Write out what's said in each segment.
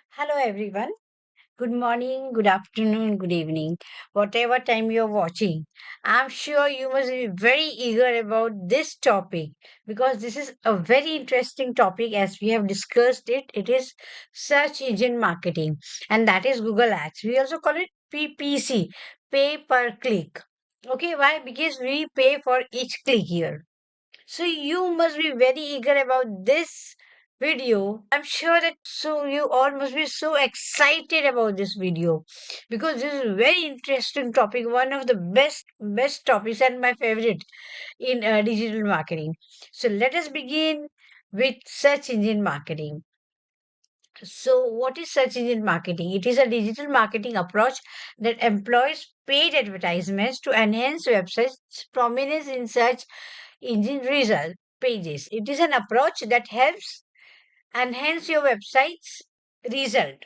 Hello, everyone. Good morning, good afternoon, good evening, whatever time you're watching. I'm sure you must be very eager about this topic because this is a very interesting topic as we have discussed it. It is search engine marketing, and that is Google Ads. We also call it PPC, pay per click. Okay, why? Because we pay for each click here. So you must be very eager about this video. I'm sure that so you all must be so excited about this video because this is a very interesting topic, one of the best topics and my favorite in digital marketing. So let us begin with search engine marketing. So what is search engine marketing? It is a digital marketing approach that employs paid advertisements to enhance websites prominence in search engine result pages. It is an approach that helps enhance your website's result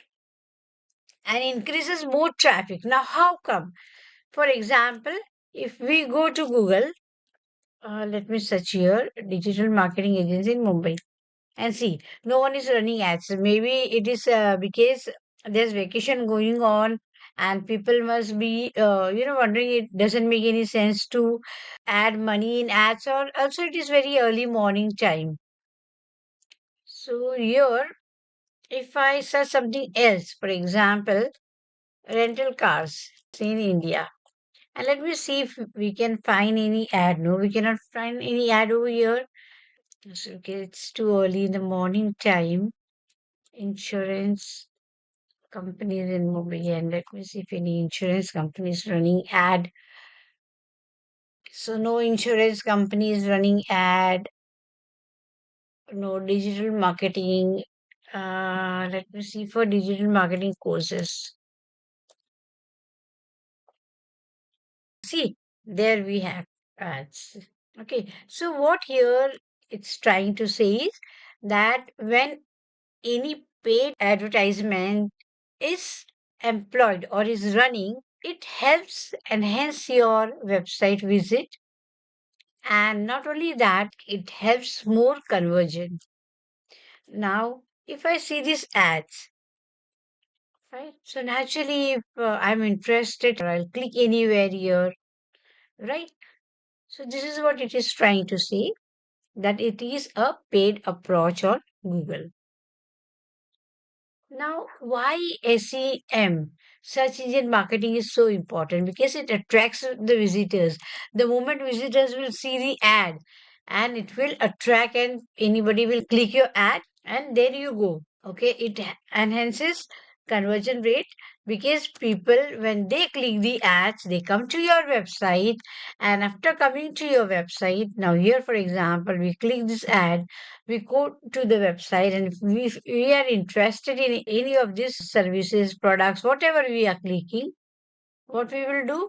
and increases more traffic. Now, how come? For example, if we go to Google, let me search here digital marketing agency in Mumbai and see no one is running ads. Maybe it is because there's vacation going on and people must be wondering it doesn't make any sense to add money in ads, or also it is very early morning time. So here, if I search something else, for example, rental cars in India, and let me see if we can find any ad. No, we cannot find any ad over here. So, okay, it's too early in the morning time. Insurance companies in Mumbai, and let me see if any insurance companies running ad. So no insurance companies running ad, no digital marketing. Let me see for digital marketing courses. See, there we have ads. Okay, so what here it's trying to say is that when any paid advertisement is employed or is running, it helps enhance your website visit. And not only that, it helps more conversion. Now, if I see these ads, right? So naturally, if I'm interested, I'll click anywhere here, right? So this is what it is trying to say that it is a paid approach on Google. Now, why SEM, search engine marketing, is so important? Because it attracts the visitors. The moment visitors will see the ad, and it will attract, and anybody will click your ad, and there you go. Okay, it enhances conversion rate because people, when they click the ads, they come to your website, and after coming to your website, now here, for example, we click this ad, we go to the website, and if we are interested in any of these services, products, whatever we are clicking, what we will do,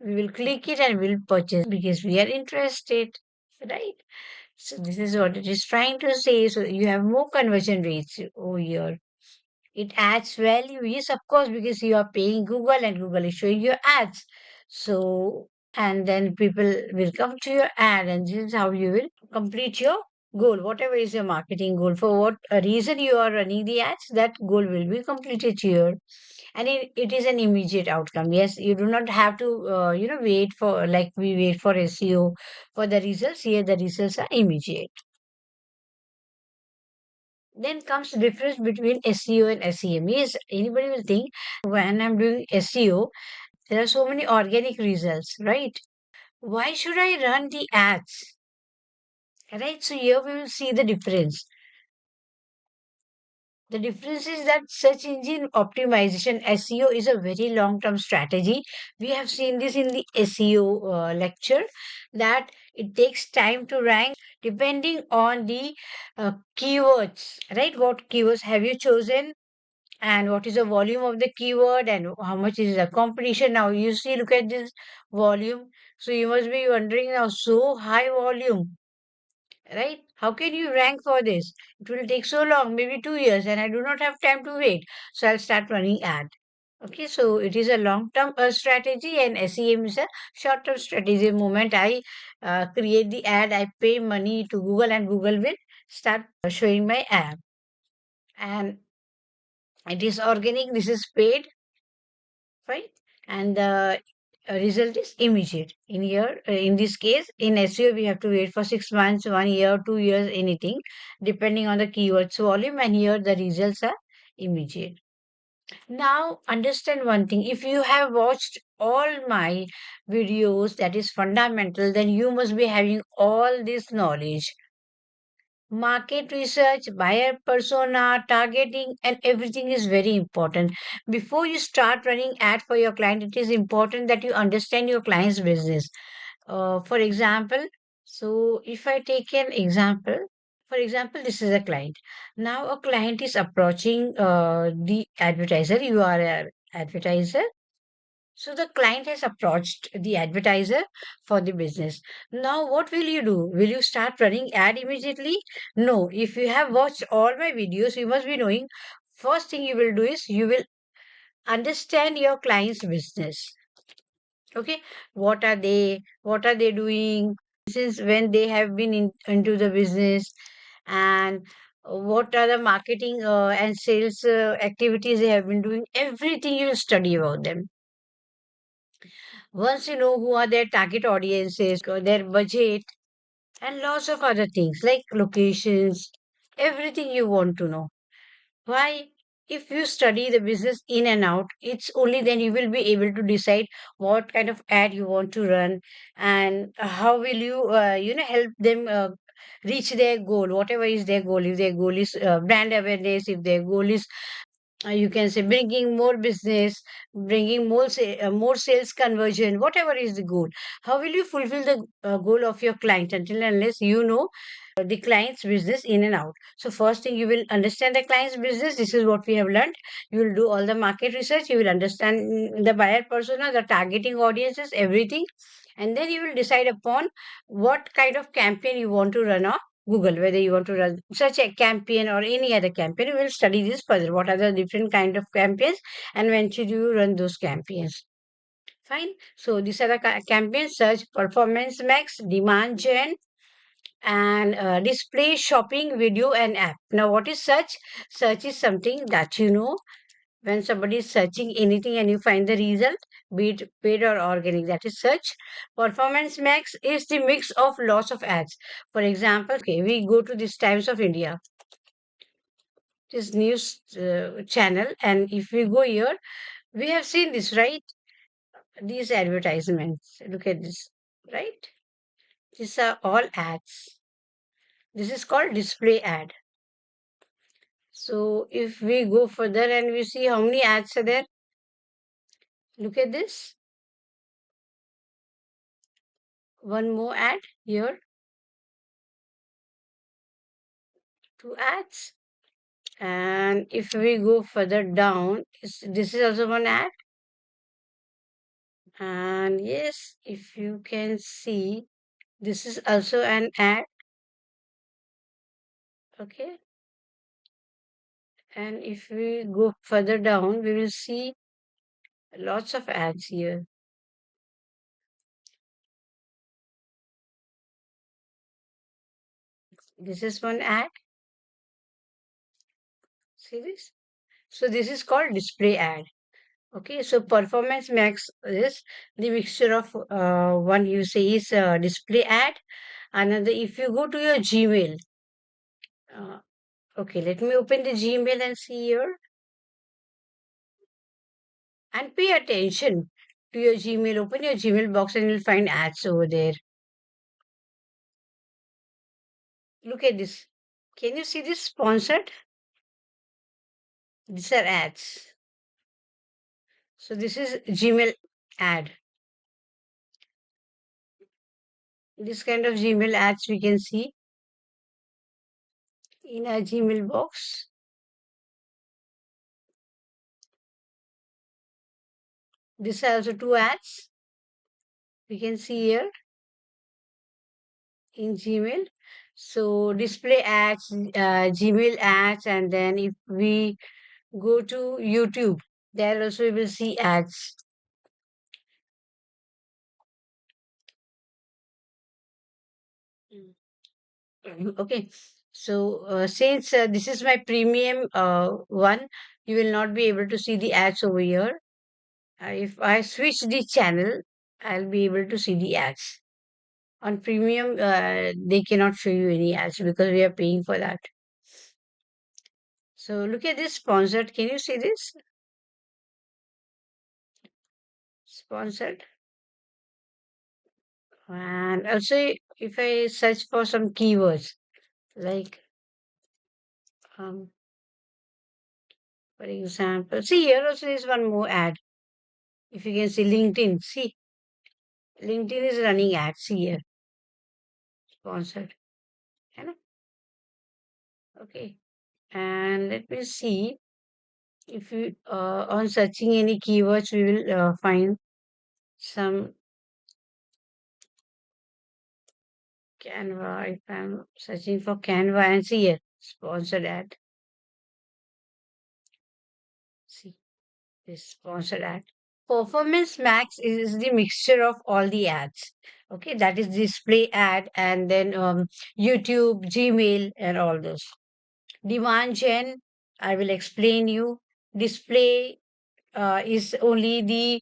we will click it and we'll purchase because we are interested, right? So this is what it is trying to say. So you have more conversion rates over here. It adds value, yes, of course, because you are paying Google and Google is showing your ads. So, and then people will come to your ad, and this is how you will complete your goal. Whatever is your marketing goal, for what a reason you are running the ads, that goal will be completed here. And it is an immediate outcome. Yes, you do not have to, wait for like we wait for SEO for the results. Here, the results are immediate. Then comes the difference between SEO and SEM. Yes, anybody will think when I'm doing SEO, there are so many organic results, right? Why should I run the ads? Right? So here we will see the difference. The difference is that search engine optimization SEO is a very long term strategy. We have seen this in the SEO lecture that it takes time to rank depending on the keywords, right? What keywords have you chosen? And what is the volume of the keyword and how much is the competition. Now you see, look at this volume, so you must be wondering, now so high volume, right? How can you rank for this? It will take so long, maybe 2 years, and I do not have time to wait, so I'll start running ad. Okay, so it is a long term strategy, and SEM is a short term strategy. The moment I create the ad, I pay money to Google, and Google will start showing my ad. And It is organic, this is paid, right? And the result is immediate. In this case, in SEO, we have to wait for 6 months, 1 year, 2 years, anything, depending on the keywords volume. And here the results are immediate. Now, understand one thing. If you have watched all my videos, that is fundamental, then you must be having all this knowledge. Market research, buyer persona, targeting, and everything is very important. Before you start running ad for your client, it is important that you understand your client's business. For example, so if I take an example, for example, this is a client. Now a client is approaching the advertiser. You are an advertiser, so the client has approached the advertiser for the business. Now, what will you do? Will you start running ad immediately? No. If you have watched all my videos, you must be knowing first thing you will do is you will understand your client's business. Okay, what are they? What are they doing? Since when they have been into the business, and what are the marketing and sales activities they have been doing? Everything you will study about them. Once you know who are their target audiences, their budget, and lots of other things like locations, everything you want to know. Why? If you study the business in and out, it's only then you will be able to decide what kind of ad you want to run, and how will you, help them reach their goal, whatever is their goal. If their goal is brand awareness, if their goal is you can say bringing more business, bringing more sales conversion, whatever is the goal, how will you fulfill the goal of your client until and unless you know the client's business in and out? So first thing, you will understand the client's business. This is what we have learned. You will do all the market research, you will understand the buyer persona, the targeting audiences, everything, and then you will decide upon what kind of campaign you want to run on Google, whether you want to run such a campaign or any other campaign. We will study this further. What are the different kind of campaigns, and when should you run those campaigns? Fine. So these are the campaigns: search, performance max, demand gen, and display, shopping, video, and app. Now, what is search? Search is something that you know, when somebody is searching anything and you find the result, be it paid or organic, that is search. Performance max is the mix of lots of ads. For example, okay, we go to this Times of India, this news channel, and if we go here, we have seen this, right? These advertisements. Look at this, right? These are all ads. This is called display ad. So if we go further and we see how many ads are there, look at this. One more ad here, two ads. And if we go further down, this is also one ad. And yes, if you can see, this is also an ad. Okay. And if we go further down, we will see lots of ads here. This is one ad. See this? So this is called display ad. Okay, so performance max is the mixture of one you say is display ad. Another, if you go to your Gmail, uh, okay, let me open the Gmail and see here, and pay attention to your Gmail. Open your Gmail box and you'll find ads over there. Look at this. Can you see this sponsored? These are ads. So this is Gmail ad. This kind of Gmail ads we can see in our Gmail box. These are also two ads we can see here in Gmail. So display ads, Gmail ads, and then if we go to YouTube, there also we will see ads. Mm. Okay. So since this is my premium one, you will not be able to see the ads over here. If I switch the channel, I'll be able to see the ads. On premium, they cannot show you any ads because we are paying for that. So look at this sponsored. Can you see this? Sponsored. And also, if I search for some keywords, like, um, for example, see here also is one more ad. If you can see LinkedIn, see, LinkedIn is running ads. See here, sponsored. है ना? Okay. And let me see if you on searching any keywords, we will find some Canva. If I'm searching for Canva and see here, sponsored ad. See this sponsored ad. Performance Max is the mixture of all the ads. Okay, that is display ad and then YouTube, Gmail, and all those. Demand Gen, I will explain you. Display is only the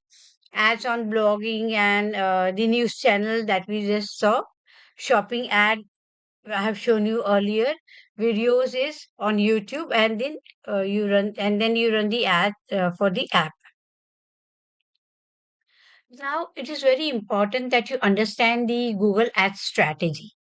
ads on blogging and the news channel that we just saw. Shopping ad, I have shown you earlier. Videos is on YouTube, and then you run the ad for the app. Now, it is very important that you understand the Google Ads strategy.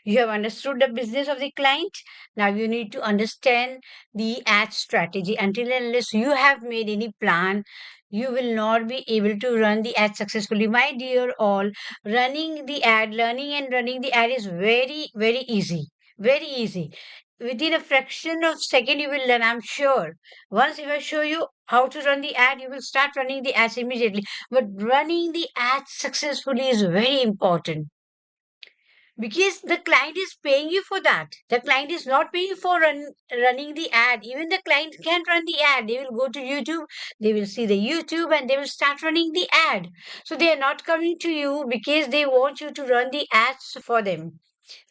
You have understood the business of the client. Now you need to understand the ad strategy. Until and unless you have made any plan, you will not be able to run the ad successfully. My dear all, running the ad, learning and running the ad is very, very easy. Very easy. Within a fraction of second, you will learn, I'm sure. Once if I show you how to run the ad, you will start running the ads immediately. But running the ads successfully is very important because the client is paying you for that. The client is not paying for running the ad. Even the client can't run the ad. They will go to YouTube, they will see the YouTube, and they will start running the ad. So they are not coming to you because they want you to run the ads for them.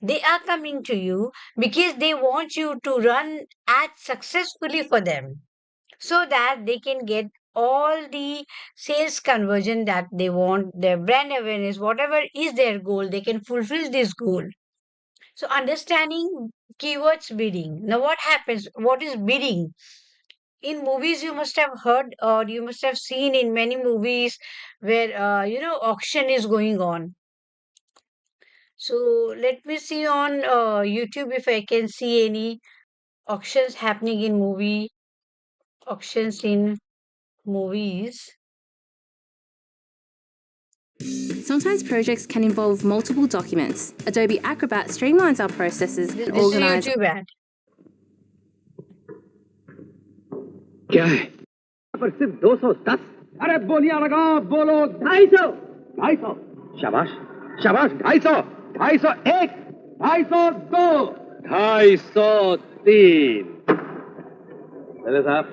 They are coming to you because they want you to run ads successfully for them so that they can get all the sales conversion that they want, their brand awareness, whatever is their goal, they can fulfill this goal. So understanding keywords bidding. Now what happens? What is bidding? In movies, you must have heard or you must have seen in many movies where auction is going on. So let me see on YouTube if I can see any auctions happening in auctions in movies. Sometimes projects can involve multiple documents. Adobe Acrobat streamlines our processes and This is organizes. YouTube ad. क्या है पर सिर्फ 210। अरे बोलियां लगाओ, बोलो 250। 250 शाबाश शाबाश। 250 251 252 253। चले साहब,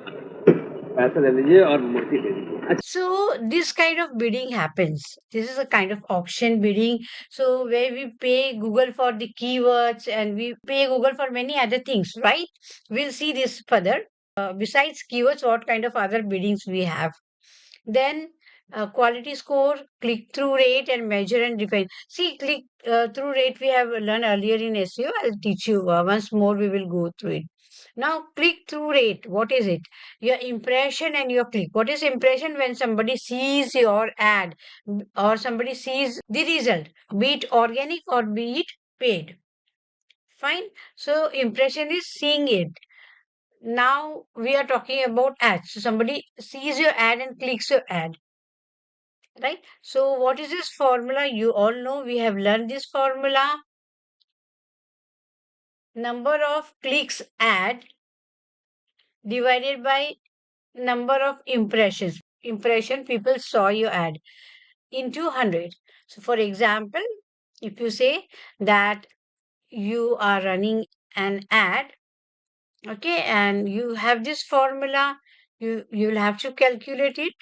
पैसे ले लीजिए और मूर्ति दे दीजिए। So this kind of bidding happens. This is a kind of auction bidding. So where we pay Google for the keywords and we pay Google for many other things, right? We'll see this further. Besides keywords, what kind of other biddings we have? Then quality score, click-through rate, and measure and define. See, click-through rate we have learned earlier in SEO. I'll teach you once more. We will go through it. Now, click-through rate. What is it? Your impression and your click. What is impression? When somebody sees your ad or somebody sees the result, be it organic or be it paid. Fine. So impression is seeing it. Now we are talking about ads. So somebody sees your ad and clicks your ad. Right? So what is this formula? You all know we have learned this formula. Number of clicks ad divided by number of impressions. Impression people saw your ad into 100. So for example, if you say that you are running an ad, okay, and you have this formula, you'll have to calculate it.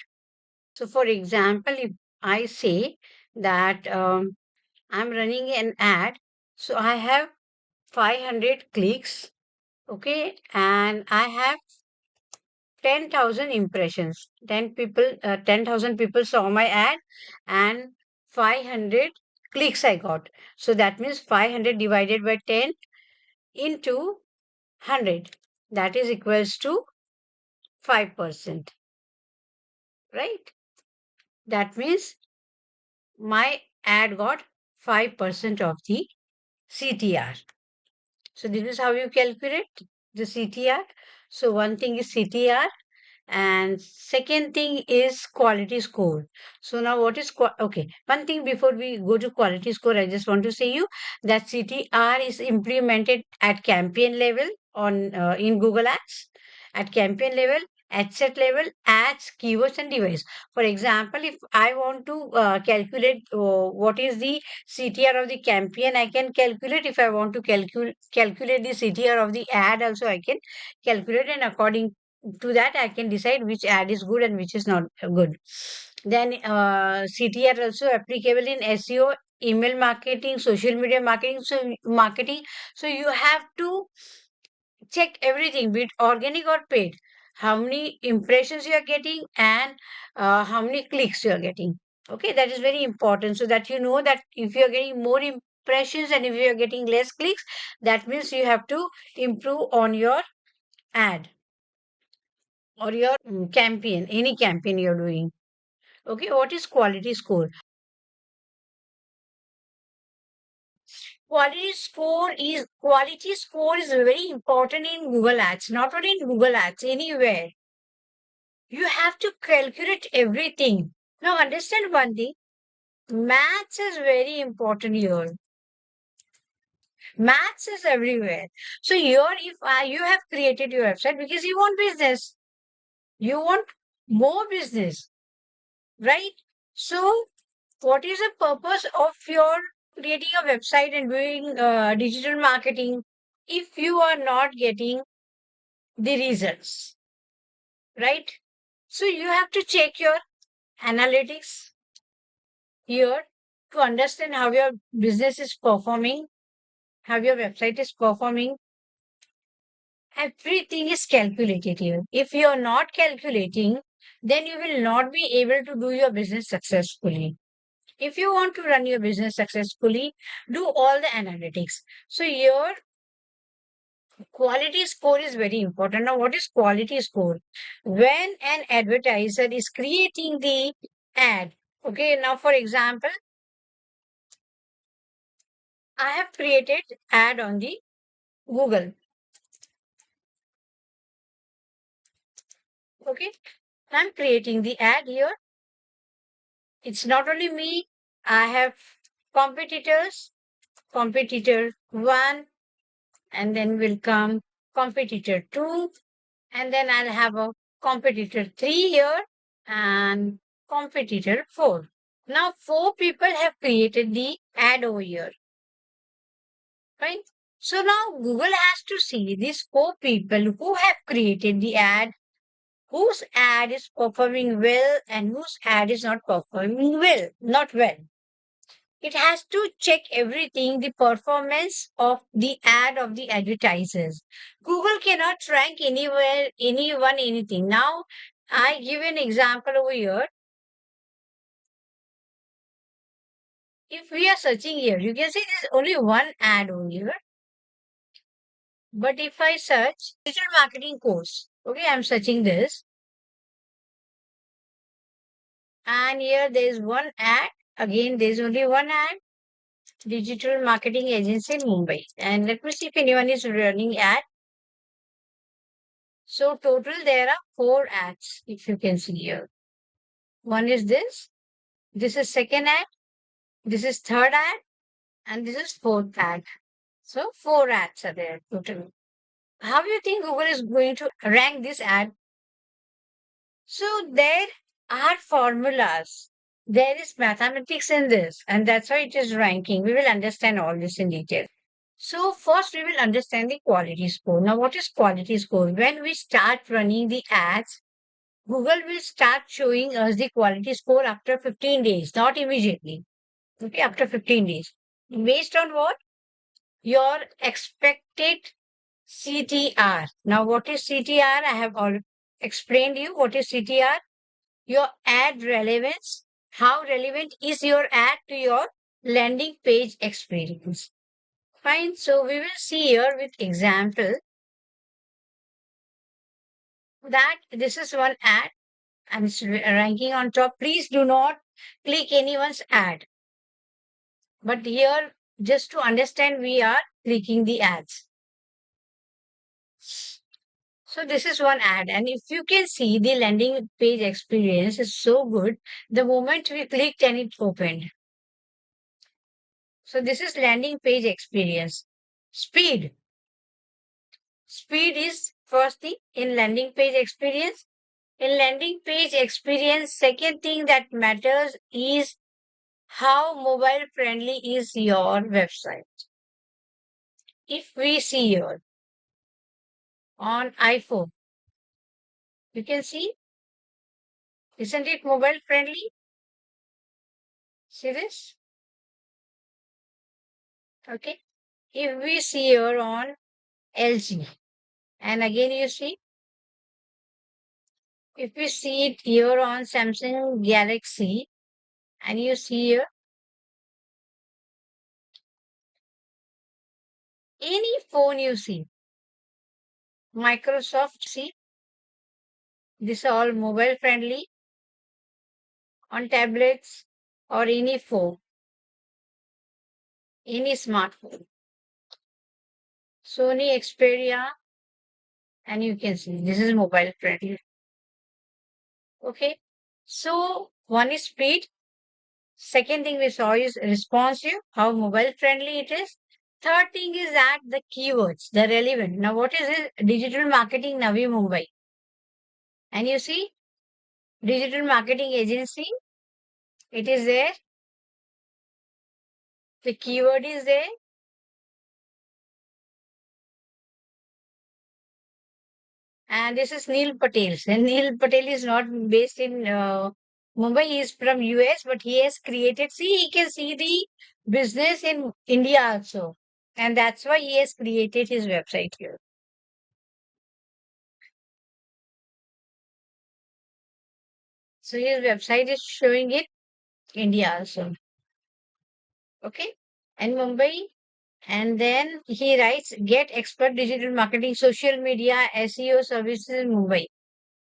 So for example, if I say that I'm running an ad, so I have 500 clicks, okay, and I have 10,000 impressions. 10,000 people saw my ad, and 500 clicks I got. So that means 500 divided by 10 into 100. That is equals to 5%, right? That means my ad got 5% of the CTR. So this is how you calculate the CTR. So one thing is CTR, and second thing is quality score. So now what is okay, one thing before we go to quality score, I just want to say you that CTR is implemented at campaign level on in Google Ads, at campaign level, ad set level, ads, keywords, and device. For example, if I want to calculate what is the CTR of the campaign, I can calculate. If I want to calculate the CTR of the ad also, I can calculate, and according to that I can decide which ad is good and which is not good. Then CTR also applicable in SEO, email marketing, social media marketing. So you have to check everything, be it organic or paid. How many impressions you are getting, and how many clicks you are getting. Okay, that is very important, so that you know that if you are getting more impressions and if you are getting less clicks, that means you have to improve on your ad or your campaign, any campaign you're doing. Okay, what is quality score? Quality score is very important in Google Ads, not only in Google Ads, anywhere. You have to calculate everything. Now understand one thing. Maths is very important here. Maths is everywhere. So here, if you have created your website because you want business, you want more business, right? So what is the purpose of your creating a website and doing digital marketing if you are not getting the results, right? So you have to check your analytics here to understand how your business is performing, how your website is performing. Everything is calculated here. If you are not calculating, then you will not be able to do your business successfully. If you want to run your business successfully, do all the analytics. So your quality score is very important. Now, what is quality score? When an advertiser is creating the ad, okay, now for example, I have created ad on the Google. Okay, I'm creating the ad here. It's not only me, I have competitors, competitor 1, and then will come competitor 2, and then I'll have a competitor 3 here and competitor 4. Now, 4 people have created the ad over here, right? So now Google has to see these 4 people who have created the ad, whose ad is performing well and whose ad is not performing well, not well. It has to check everything, the performance of the ad of the advertisers. Google cannot rank anywhere, anyone, anything. Now, I give an example over here. If we are searching here, you can see there's only one ad over here. But if I search digital marketing course, okay, I'm searching this. And here there's one ad. Again, there's only one ad. Digital marketing agency in Mumbai. And let me see if anyone is running ad. So total there are 4 ads, if you can see here. One is this is second ad, this is third ad, and this is fourth ad. So 4 ads are there total. How do you think Google is going to rank this ad? So there are formulas. There is mathematics in this, and that's why it is ranking. We will understand all this in detail. So first we will understand the quality score. Now what is quality score? When we start running the ads, Google will start showing us the quality score after 15 days, not immediately. Okay, after 15 days. Based on what? your expected CTR. Now, what is CTR? I have already explained you what is CTR. Your ad relevance. How relevant is your ad to your landing page experience? Fine. So we will see here with example that this is one ad and it's ranking on top. Please do not click anyone's ad. But here, just to understand, we are clicking the ads. So this is one ad, and if you can see the landing page experience is so good, the moment we clicked and it opened. So this is landing page experience. Speed. Speed is first thing in landing page experience. In landing page experience, second thing that matters is how mobile friendly is your website. If we see here on iPhone, you can see, isn't it mobile friendly? See this? Okay. If we see here on LG, and again you see, if we see it here on Samsung Galaxy, and you see here, any phone you see, Microsoft, see, this is all mobile friendly on tablets or any phone, any smartphone. Sony Xperia, and you can see this is mobile friendly. Okay. So one is speed. Second thing we saw is responsive, how mobile friendly it is. Third thing is that the keywords, the relevant. Now, what is it? Digital marketing Navi Mumbai. And you see, digital marketing agency, it is there. The keyword is there. And this is Neil Patel. And Neil Patel is not based in Mumbai. He is from US, but he has created. See, he can see the business in India also. And that's why he has created his website here. So his website is showing it India also. Okay. And Mumbai. And then he writes, get expert digital marketing, social media, SEO services in Mumbai.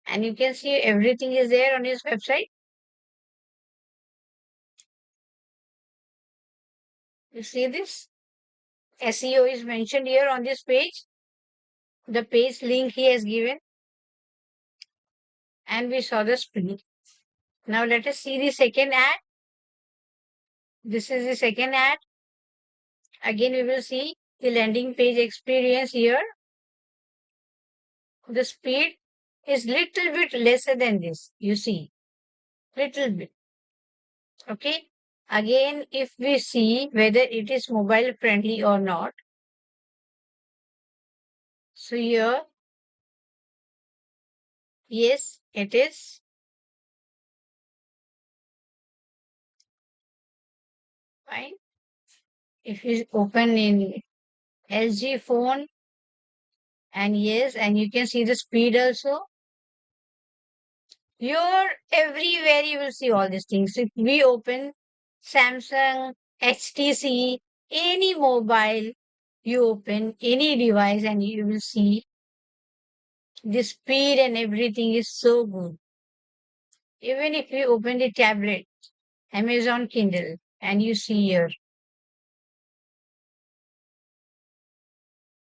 And you can see everything is there on his website. You see this? SEO is mentioned here on this page. The page link he has given. And we saw the speed. Now let us see the second ad. This is the second ad. Again, we will see the landing page experience here. The speed is little bit lesser than this. You see, little bit. Okay. Again, if we see whether it is mobile friendly or not. So here, yes, it is. Fine. If you open in LG phone, and yes, and you can see the speed also. You're everywhere you will see all these things. If we open Samsung, HTC, any mobile, you open any device and you will see the speed and everything is so good. Even if you open the tablet, Amazon Kindle, and you see here.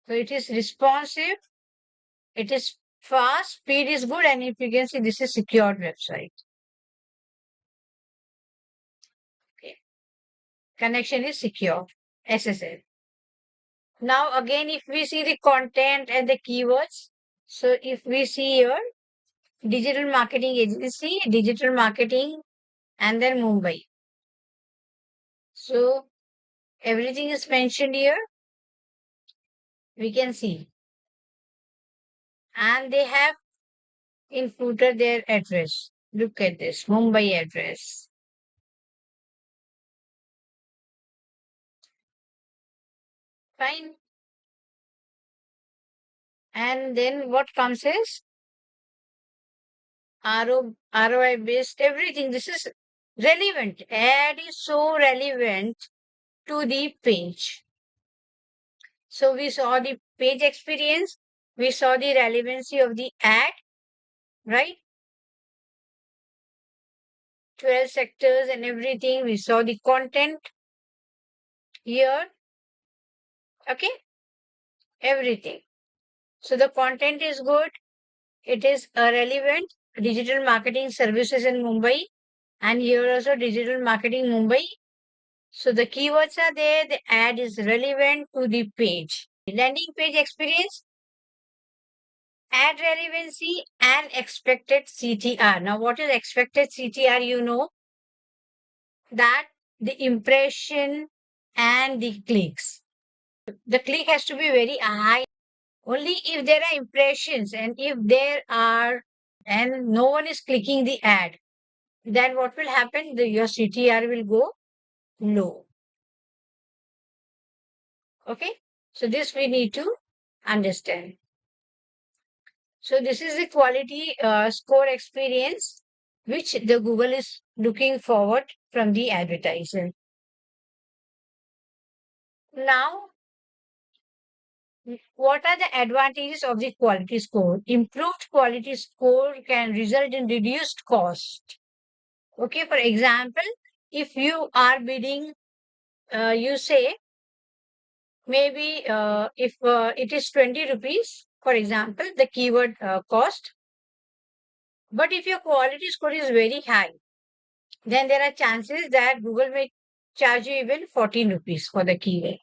So it is responsive, it is fast, speed is good, and if you can see this is secured website. Okay. Connection is secure. SSL. Now again, if we see the content and the keywords, so if we see here, digital marketing agency, digital marketing, and then Mumbai. So everything is mentioned here. We can see. And they have in footer their address. Look at this, Mumbai address. Fine. And then what comes is ROI based everything. This is relevant. Ad is so relevant to the page. So we saw the page experience, we saw the relevancy of the ad, right? 12 sectors and everything. We saw the content here, okay? Everything. So the content is good. It is relevant. Digital marketing services in Mumbai, and here also digital marketing Mumbai. So the keywords are there. The ad is relevant to the page. Landing page experience, ad relevancy, and expected CTR. Now, what is expected CTR? You know that the impression and the clicks. The click has to be very high. Only if there are impressions and if there are and no one is clicking the ad, then what will happen? Your CTR will go low. Okay, so this we need to understand. So this is the quality score experience which the Google is looking forward from the advertiser. Now, what are the advantages of the quality score? Improved quality score can result in reduced cost. Okay, for example, if you are bidding, you say maybe if it is 20 rupees, for example, the keyword cost. But if your quality score is very high, then there are chances that Google may charge you even 14 rupees for the keyword.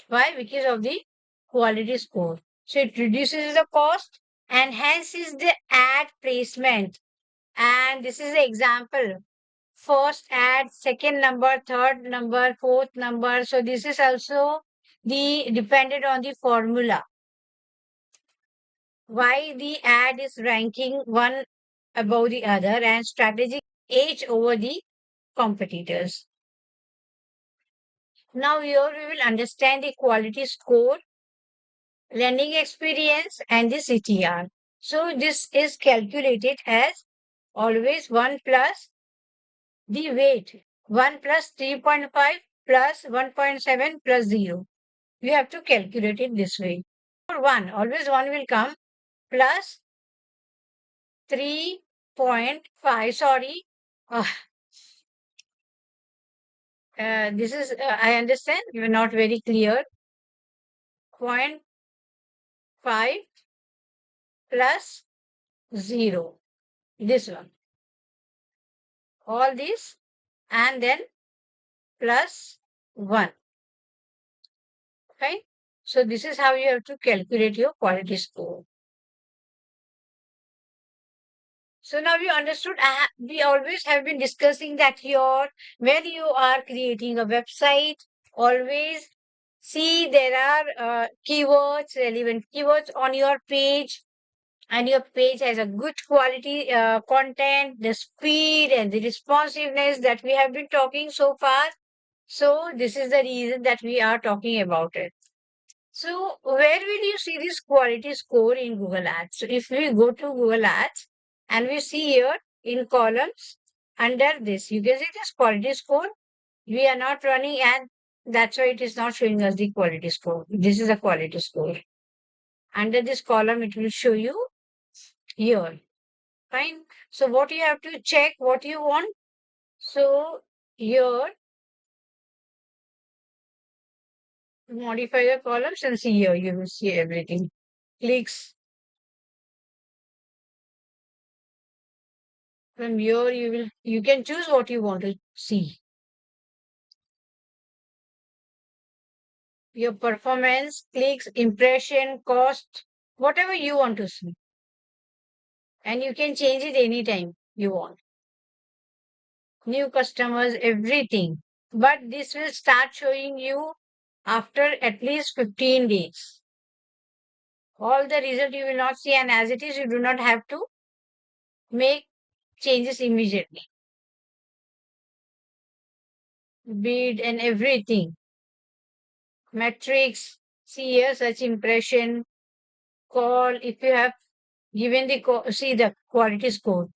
Why? Because of the quality score. So it reduces the cost, enhances the ad placement. And this is the example. First ad, second number, third number, fourth number. So this is also the dependent on the formula. Why the ad is ranking one above the other and strategic edge over the competitors. Now here we will understand the quality score, learning experience and the CTR. So this is calculated as always 1 plus the weight, 1 plus 3.5 plus 1.7 plus 0. You have to calculate it this way. For 1, always 1 will come plus 3.5. Sorry. Uh, this is, I understand you are not very clear. 0.5 plus 0. This one. All this and then plus 1. Okay. So this is how you have to calculate your quality score. So now you understood. We always have been discussing that here, when you are creating a website, always see there are keywords, relevant keywords on your page, and your page has a good quality content, the speed and the responsiveness that we have been talking so far. So this is the reason that we are talking about it. So where will you see this quality score in Google Ads? So if we go to Google Ads and we see here in columns under this, you can see this quality score. We are not running ad. That's why it is not showing us the quality score. This is a quality score. Under this column, it will show you here. Fine. So what you have to check what you want. So here, modify the columns and see here, you will see everything. Clicks. From here, you can choose what you want to see. Your performance, clicks, impression, cost, whatever you want to see. And you can change it anytime you want. New customers, everything. But this will start showing you after at least 15 days. All the result you will not see, and as it is, you do not have to make changes immediately. Bid and everything. metrics, see here search impression, call, if you have given the see the quality score.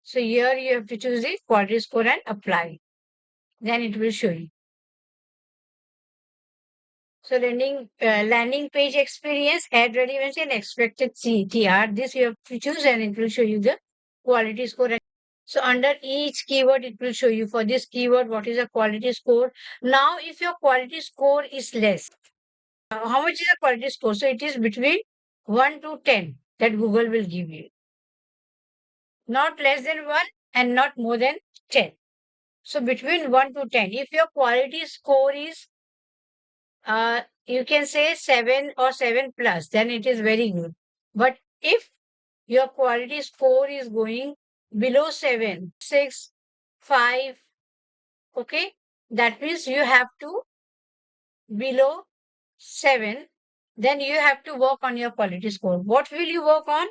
So here you have to choose the quality score and apply. Then it will show you. So landing page experience, ad relevancy and expected CTR. This you have to choose and it will show you the quality score. So under each keyword, it will show you for this keyword what is the quality score. Now, if your quality score is less, how much is the quality score? So it is between 1 to 10 that Google will give you. Not less than 1 and not more than 10. So between 1 to 10, if your quality score is, you can say 7 or 7 plus, then it is very good. But if your quality score is going below 7, 6, 5, okay, that means you have to below 7, then you have to work on your quality score. What will you work on?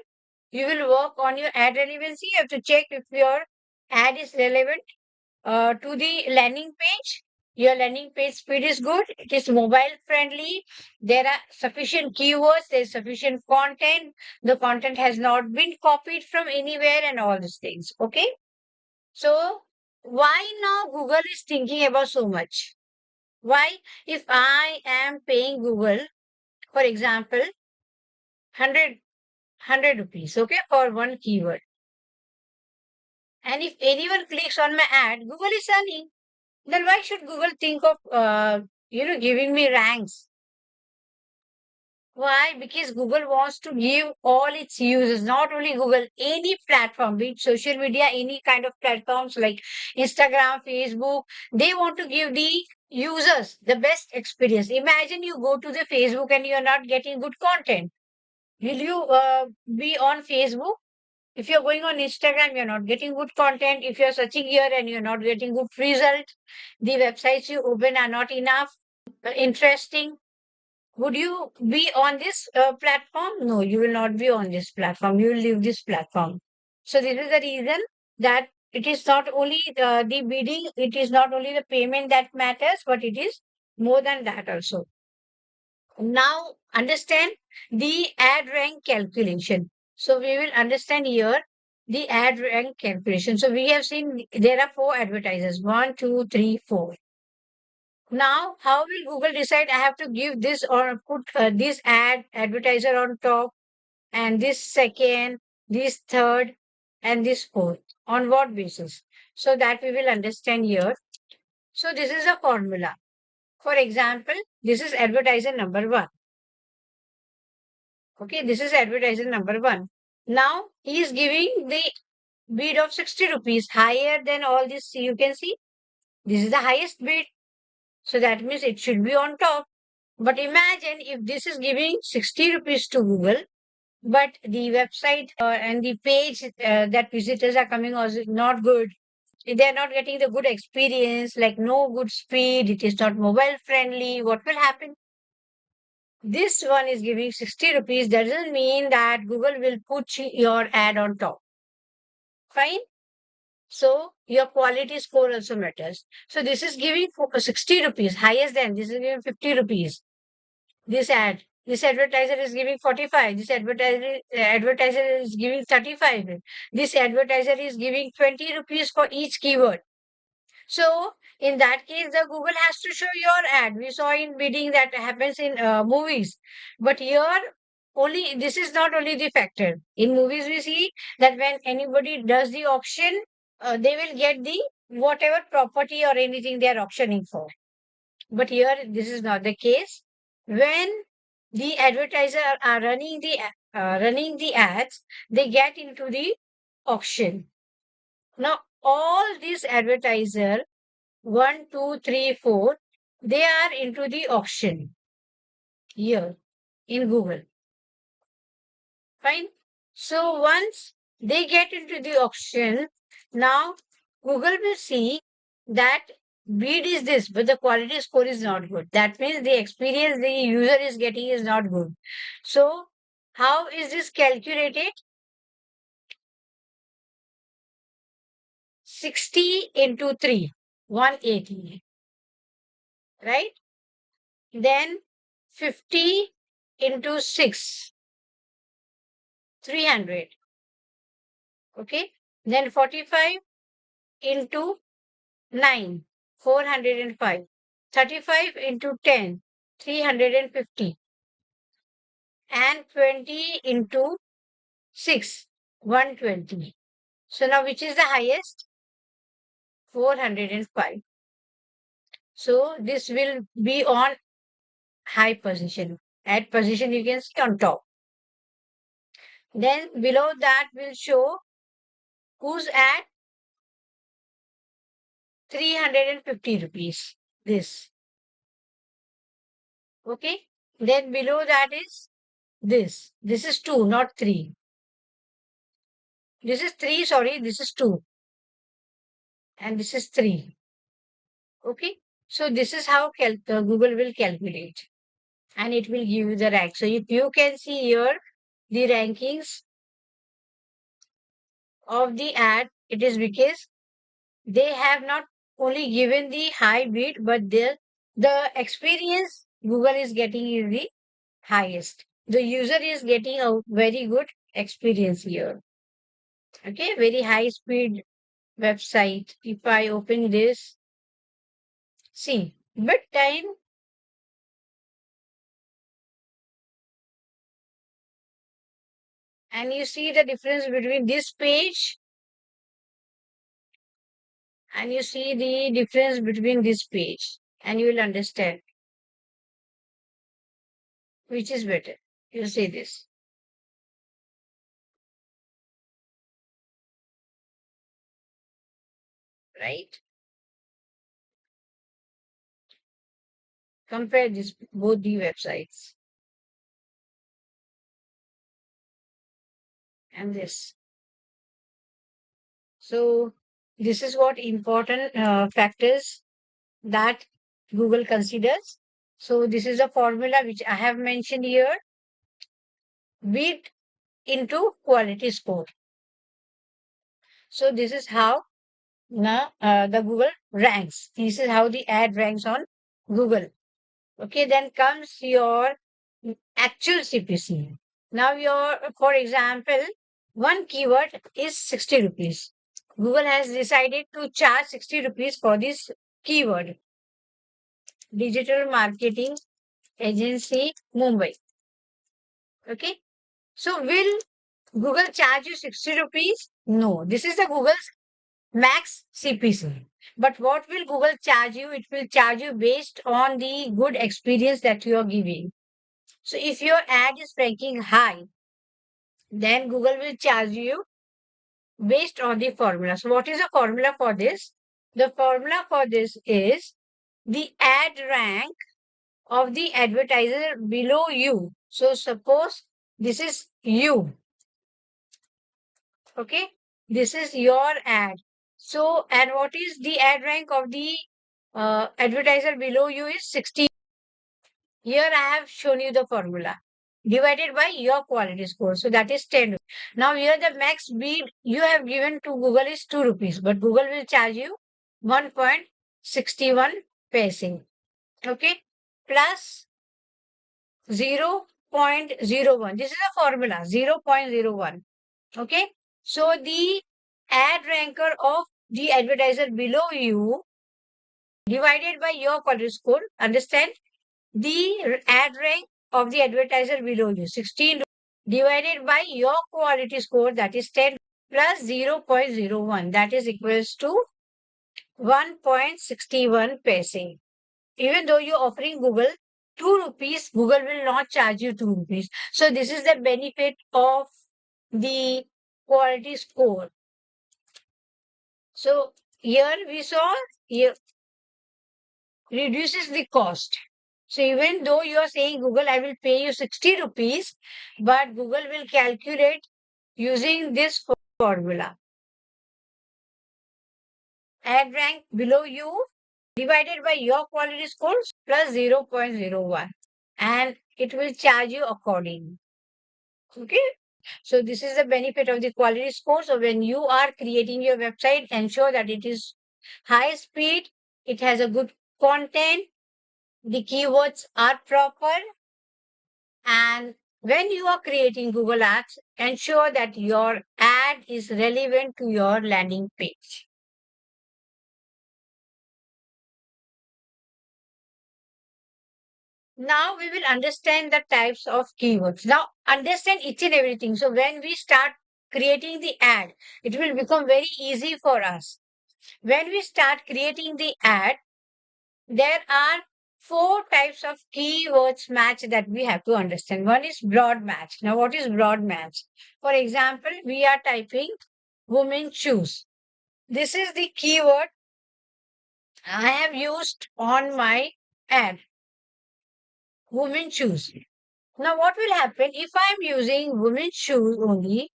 You will work on your ad relevancy. You have to check if your ad is relevant to the landing page. Your landing page speed is good. It is mobile friendly. There are sufficient keywords. There is sufficient content. The content has not been copied from anywhere and all these things. Okay. So why now Google is thinking about so much? Why? If I am paying Google, for example, 100 rupees, okay, for one keyword. And if anyone clicks on my ad, Google is earning. Then why should Google think of, giving me ranks? Why? Because Google wants to give all its users, not only Google, any platform, be it social media, any kind of platforms like Instagram, Facebook, they want to give the users the best experience. Imagine you go to the Facebook and you're not getting good content. Will you be on Facebook? If you're going on Instagram, you're not getting good content. If you're searching here and you're not getting good results, the websites you open are not enough interesting. Would you be on this platform? No, you will not be on this platform. You will leave this platform. So this is the reason that it is not only the bidding, it is not only the payment that matters, but it is more than that also. Now understand the ad rank calculation. So we will understand here the ad rank calculation. So we have seen there are 4 advertisers, 1, 2, 3, 4. Now, how will Google decide I have to give this or put this advertiser on top and this second, this third, and this fourth? On what basis? So that we will understand here. So this is a formula. For example, this is advertiser number 1. Okay, this is advertiser number 1. Now he is giving the bid of 60 rupees higher than all this. You can see this is the highest bid. So that means it should be on top. But imagine if this is giving 60 rupees to Google, but the website and the page that visitors are coming is not good. They are not getting the good experience, like no good speed, it is not mobile friendly. What will happen? This one is giving 60 rupees, doesn't mean that Google will put your ad on top. Fine. So your quality score also matters. So this is giving 60 rupees, highest than this is giving 50 rupees. This advertiser is giving 45. This advertiser is giving 35. This advertiser is giving 20 rupees for each keyword. So in that case, the Google has to show your ad. We saw in bidding that happens in movies, but here only this is not only the factor. In movies, we see that when anybody does the auction, they will get the whatever property or anything they are auctioning for. But here, this is not the case. When the advertiser are running the ads, they get into the auction. Now, all these advertiser 1, 2, 3, 4, they are into the auction here in Google. Fine. So once they get into the auction, now Google will see that bid is this, but the quality score is not good. That means the experience the user is getting is not good. So how is this calculated? 60 into 3, 180. right? Then 50 into 6, 300. Okay. Then 45 into 9, 405. 35 into 10, 350. And 20 into 6, 120. So now which is the highest? 405. So this will be on high position. At position you can see on top. Then below that will show who's at 350 rupees. This. Okay. Then below that is this. This is 2, not 3. This is 3, sorry, this is 2. And this is 3. Okay. So this is how Google will calculate. And it will give you the rank. So if you can see here the rankings of the ad, it is because they have not only given the high bid, but the experience Google is getting is the highest. The user is getting a very good experience here. Okay, very high speed website. If I open this, see, bit time, and you see the difference between this page and you see the difference between this page, and you will understand which is better. You see this, right? Compare this both the websites and this. So this is what important factors that Google considers. So this is a formula which I have mentioned here. Bid into quality score. So this is how the Google ranks. This is how the ad ranks on Google. Okay, then comes your actual CPC. Now for example, one keyword is 60 rupees. Google has decided to charge 60 rupees for this keyword. Digital marketing agency, Mumbai. Okay. So will Google charge you 60 rupees? No. This is the Google's max CPC. But what will Google charge you? It will charge you based on the good experience that you are giving. So if your ad is ranking high, then Google will charge you based on the formula. So what is the formula for this? The formula for this is the ad rank of the advertiser below you. So suppose this is you. Okay. This is your ad. So, and what is the ad rank of the advertiser below you is 60. Here I have shown you the formula divided by your quality score. So that is 10 rupees. Now here the max bid you have given to Google is 2 rupees, but Google will charge you 1.61 paising. Okay. Plus 0.01. This is a formula 0.01. Okay. So the ad ranker of the advertiser below you divided by your quality score. Understand? The ad rank of the advertiser below you 16 divided by your quality score, that is 10, plus 0.01, that is equals to 1.61 paising. Even though you're offering Google 2 rupees, Google will not charge you 2 rupees. So this is the benefit of the quality score. So here we saw here reduces the cost. So even though you are saying Google, I will pay you 60 rupees, but Google will calculate using this formula. Ad rank below you divided by your quality scores plus 0.01, and it will charge you accordingly. Okay. So this is the benefit of the quality score. So when you are creating your website, ensure that it is high speed, it has a good content, the keywords are proper, and when you are creating Google Ads, ensure that your ad is relevant to your landing page. Now we will understand the types of keywords. Now understand each and everything. So when we start creating the ad, it will become very easy for us. When we start creating the ad, there are four types of keywords match that we have to understand. One is broad match. Now what is broad match? For example, we are typing women shoes. This is the keyword I have used on my ad, women shoes. Now, what will happen if I'm using women's shoes only?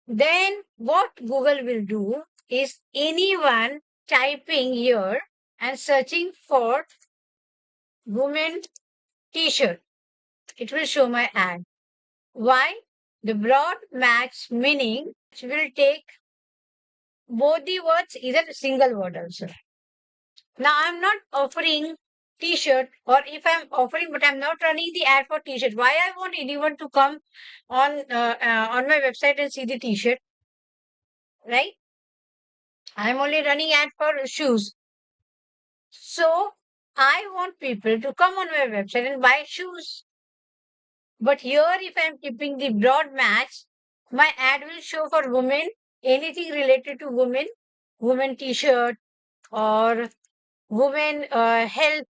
Then, what Google will do is anyone typing here and searching for women t-shirt, it will show my ad. Why? The broad match meaning will take both the words, either a single word also. Now, I'm not offering t-shirt, or if I'm offering, but I'm not running the ad for t-shirt. Why I want anyone to come on my website and see the t-shirt, right? I'm only running ad for shoes. So I want people to come on my website and buy shoes. But here, if I'm keeping the broad match, my ad will show for women, anything related to women, women t-shirt or women health.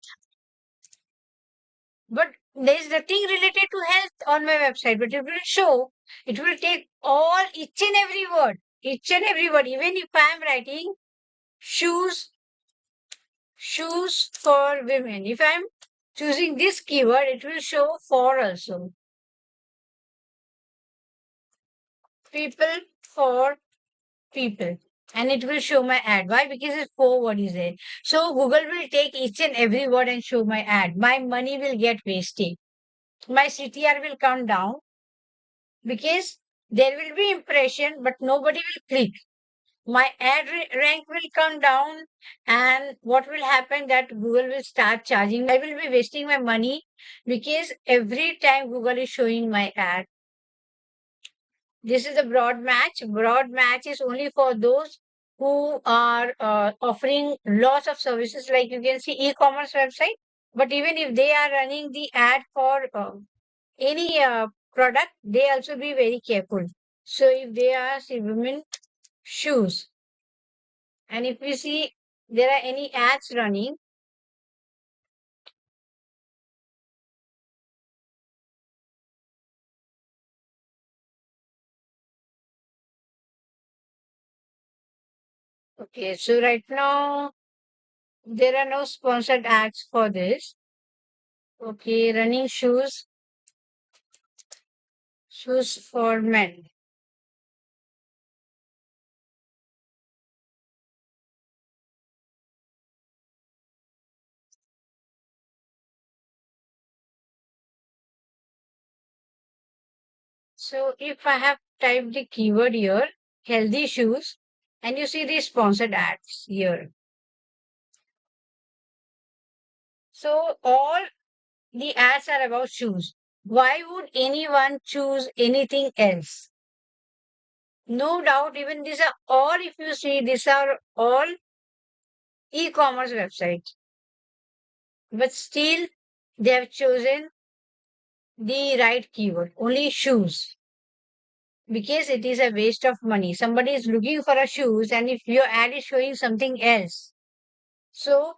But there is nothing related to health on my website, but it will show, it will take all, each and every word, even if I am writing shoes, shoes for women. If I'm choosing this keyword, it will show for also. People for people. And it will show my ad. Why? Because it's four word is there. So Google will take each and every word and show my ad. My money will get wasted. My CTR will come down because there will be impression, but nobody will click. My rank will come down, and what will happen that Google will start charging. I will be wasting my money because every time Google is showing my ad. This is a broad match. Broad match is only for those who are offering lots of services, like you can see e-commerce website. But even if they are running the ad for any product, they also be very careful. So if they are, say, women shoes, and if we see there are any ads running, okay, so right now there are no sponsored ads for this. Okay, running shoes for men. So if I have typed the keyword here, healthy shoes, and you see the sponsored ads here. So all the ads are about shoes. Why would anyone choose anything else? No doubt, even these are all, if you see, these are all e-commerce websites. But still, they have chosen the right keyword, only shoes. Because it is a waste of money. Somebody is looking for a shoes, and if your ad is showing something else. So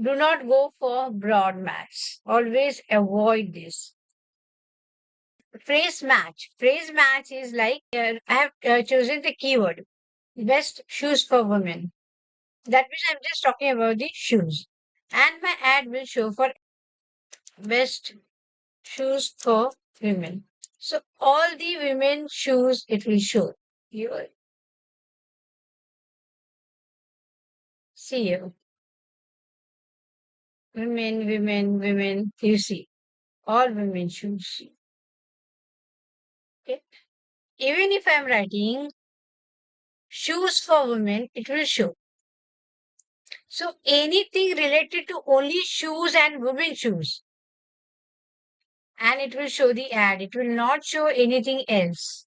do not go for broad match. Always avoid this. Phrase match. Phrase match is like I have chosen the keyword best shoes for women. That means I'm just talking about the shoes. And my ad will show for best shoes for women. So all the women shoes it will show. You will see you. Women, women, women. You see. All women shoes. Okay. Even if I'm writing shoes for women, it will show. So anything related to only shoes and women's shoes. And it will show the ad. It will not show anything else.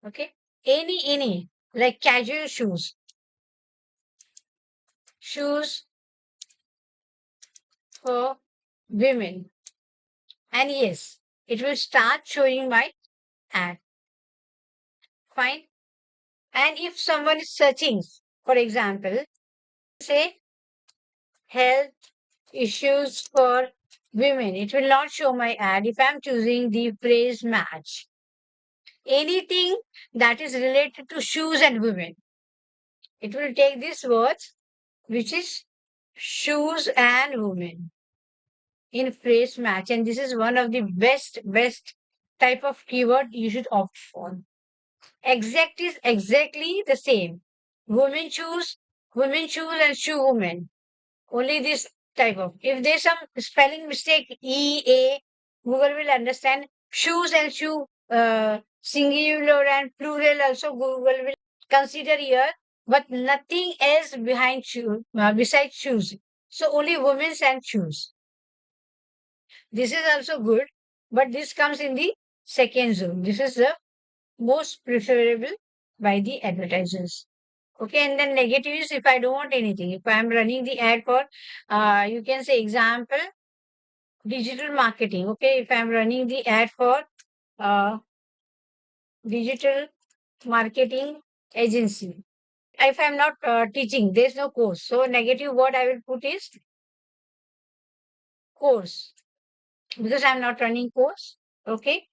Okay. Any, like casual shoes. Shoes for women. And yes, it will start showing my ad. Fine. And if someone is searching, for example, say health issues for women, it will not show my ad if I'm choosing the phrase match. Anything that is related to shoes and women, it will take these words, which is shoes and women in phrase match. And this is one of the best type of keyword you should opt for. Exact is exactly the same. Women shoes, and shoe women. Only this type of. If there's some spelling mistake, EA, Google will understand. Shoes and shoe, singular and plural also Google will consider here, but nothing else behind shoe, besides shoes. So only women's and shoes. This is also good, but this comes in the second zone. This is the most preferable by the advertisers. Okay, and then negative is if I don't want anything. If I'm running the ad for, you can say example, digital marketing. Okay, if I'm running the ad for uh, digital marketing agency. If I'm not teaching, there's no course. So negative word I will put is course because I'm not running course. Okay.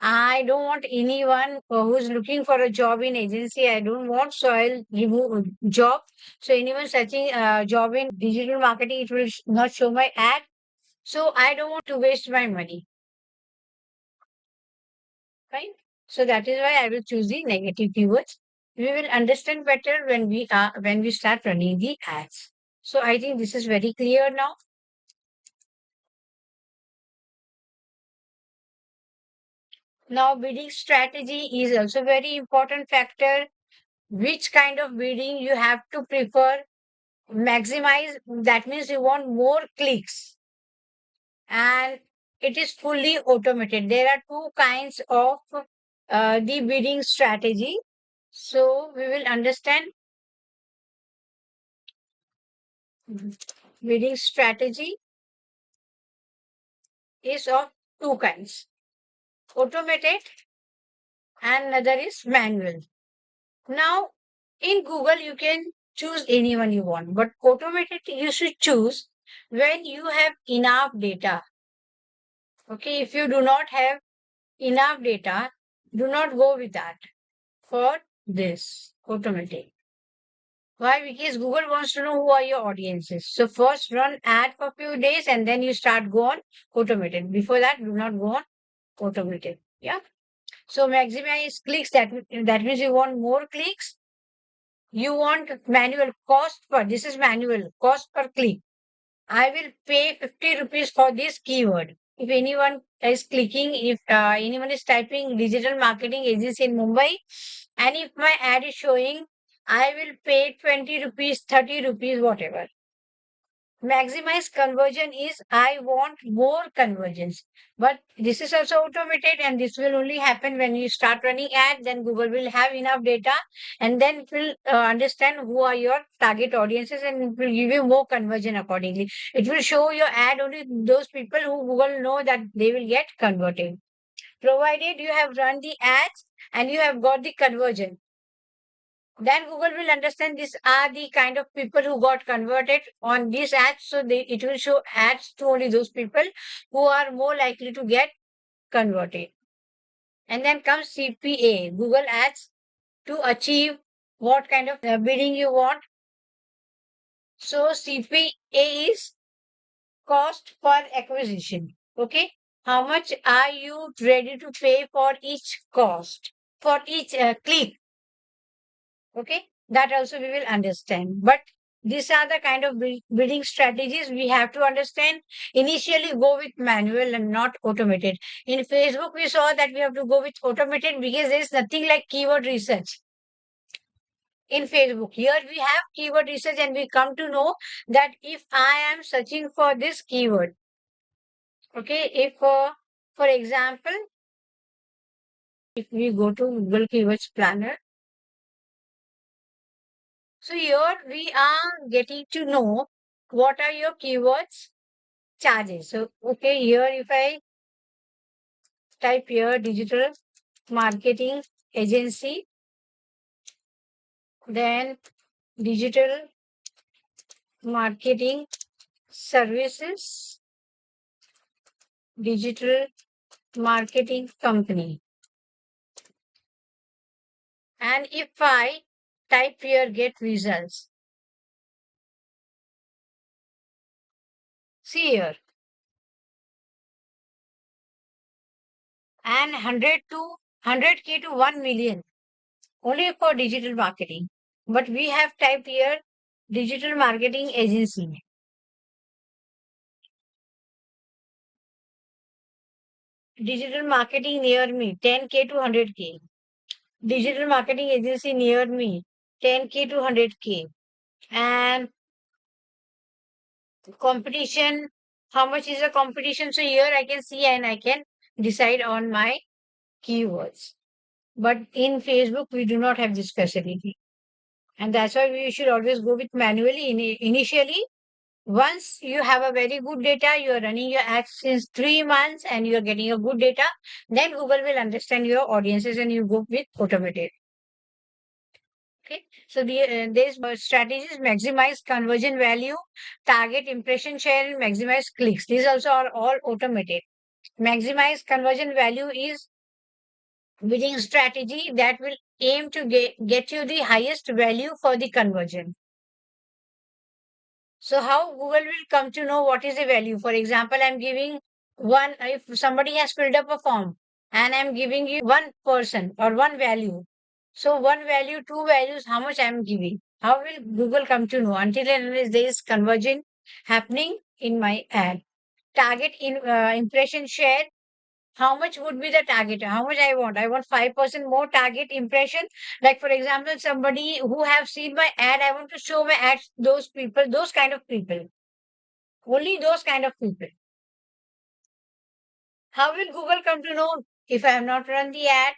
I don't want anyone who's looking for a job in agency. I don't want, so I'll remove job. So anyone searching job in digital marketing, it will not show my ad. So I don't want to waste my money. Fine. So that is why I will choose the negative keywords. We will understand better when we start running the ads. So I think this is very clear now. Now bidding strategy is also very important factor. Which kind of bidding you have to prefer? Maximize, that means you want more clicks, and it is fully automated. There are two kinds of the bidding strategy. So we will understand bidding strategy is of two kinds, automated and another is manual. Now in Google you can choose anyone you want, but automated you should choose when you have enough data. Okay, if you do not have enough data, do not go with that for this automatic. Why? Because Google wants to know who are your audiences. So first run ad for a few days and then you start go on automated. Before that, do not go on automated. Yeah. So maximize clicks. That means you want more clicks. You want manual cost per. This is manual cost per click. I will pay 50 rupees for this keyword. If anyone is clicking, if anyone is typing digital marketing agency in Mumbai, and if my ad is showing, I will pay 20 rupees, 30 rupees, whatever. Maximize conversion is I want more conversions. But this is also automated and this will only happen when you start running ad. Then Google will have enough data and then it will understand who are your target audiences and it will give you more conversion accordingly. It will show your ad only those people who Google know that they will get converted. Provided you have run the ads and you have got the conversion, then Google will understand these are the kind of people who got converted on these ads. So it will show ads to only those people who are more likely to get converted. And then comes CPA, Google Ads, to achieve what kind of bidding you want. So CPA is cost per acquisition. Okay. How much are you ready to pay for each cost, for each click? Okay, that also we will understand. But these are the kind of bidding strategies we have to understand. Initially, go with manual and not automated. In Facebook, we saw that we have to go with automated because there is nothing like keyword research. in Facebook. Here we have keyword research and we come to know that if I am searching for this keyword, okay, if for example, if we go to Google Keywords Planner, so here we are getting to know what are your keywords charges. So, okay, here if I type here digital marketing agency, then digital marketing services, digital marketing company. And if I type here get results, see here, and 100K to 1 million only for digital marketing. But we have typed here digital marketing agency. Digital marketing near me, 10K to 100K. Digital marketing agency near me, 10K to 100K. And competition, how much is the competition? So here I can see and I can decide on my keywords. But in Facebook, we do not have this facility. And that's why we should always go with manually initially. Once you have a very good data, you are running your ads since 3 months and you are getting a good data, then Google will understand your audiences and you go with automated. Okay, so these strategies maximize conversion value, target impression share, and maximize clicks. These also are all automated. Maximize conversion value is bidding strategy that will aim to get you the highest value for the conversion. So how Google will come to know what is the value? For example, I'm giving one, if somebody has filled up a form and I'm giving you one person or one value. So one value, two values, how much I'm giving? How will Google come to know until and unless there is conversion happening in my ad? Target impression share. How much would be the target? How much I want? I want 5% more target impression. Like for example, somebody who have seen my ad, I want to show my ads those people, those kind of people. Only those kind of people. How will Google come to know if I have not run the ad?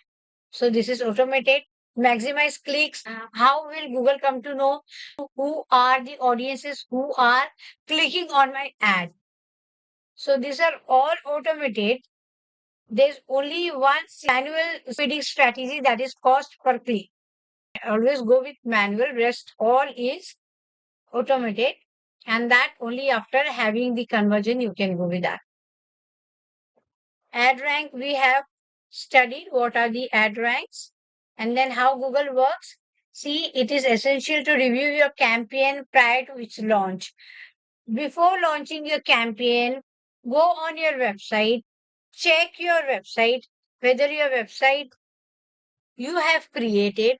So this is automated. Maximize clicks. How will Google come to know who are the audiences who are clicking on my ad? So these are all automated. There's only one manual bidding strategy, that is cost per click. Always go with manual, rest all is automated. And that only after having the conversion you can go with that. Ad rank, we have studied what are the ad ranks and then how Google works. See, it is essential to review your campaign prior to its launch. Before launching your campaign, go on your website, check your website, whether your website you have created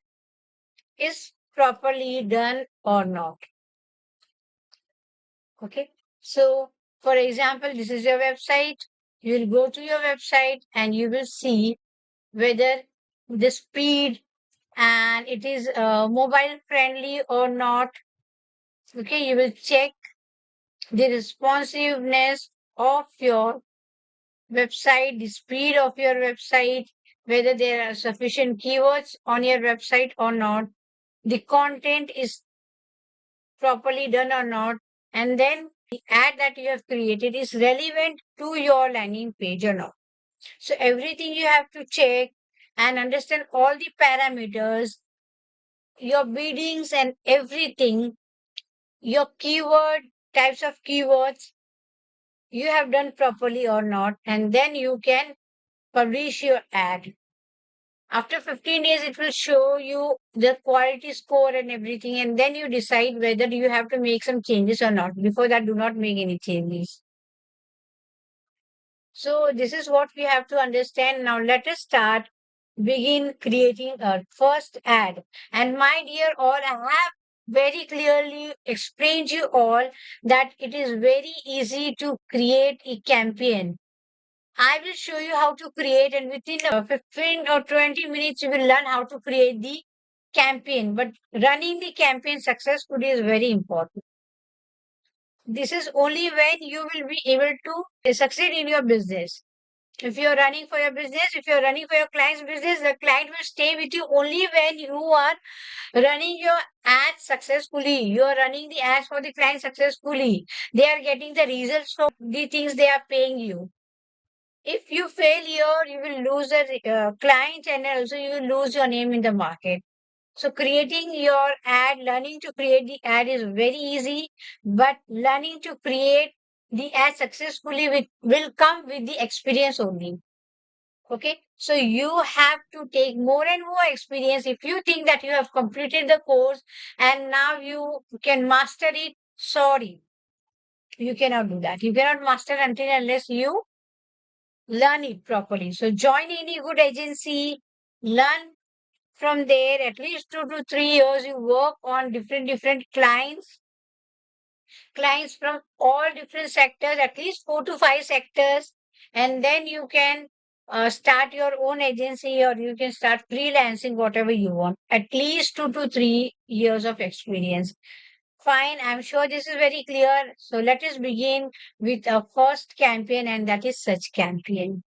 is properly done or not. Okay. So, for example, this is your website. You will go to your website and you will see whether the speed and it is mobile friendly or not. Okay, you will check the responsiveness of your website, the speed of your website, whether there are sufficient keywords on your website or not, the content is properly done or not, and then the ad that you have created is relevant to your landing page or not. So everything you have to check and understand all the parameters, your biddings and everything, your keyword, types of keywords you have done properly or not, and then you can publish your ad. After 15 days, it will show you the quality score and everything, and then you decide whether you have to make some changes or not. Before that, do not make any changes. So this is what we have to understand. Now let us start, begin creating a first ad. And my dear all, I have very clearly explained you all that it is very easy to create a campaign. I will show you how to create, and within 15 or 20 minutes, you will learn how to create the campaign, but running the campaign successfully is very important. This is only when you will be able to succeed in your business. If you're running for your business, if you're running for your client's business, the client will stay with you only when you are running your ads successfully. You are running the ads for the client successfully. They are getting the results from the things they are paying you. If you fail here, you will lose the client and also you will lose your name in the market. So creating your ad, learning to create the ad is very easy, but learning to create the ad successfully will come with the experience only. Okay, so you have to take more and more experience. If you think that you have completed the course and now you can master it, sorry, you cannot do that. You cannot master until unless you learn it properly. So join any good agency, learn from there at least 2 to 3 years. You work on different clients from all different sectors, at least 4 to 5 sectors, and then you can start your own agency or you can start freelancing whatever you want. At least 2 to 3 years of experience. Fine, I'm sure this is very clear. So let us begin with our first campaign, and that is search campaign.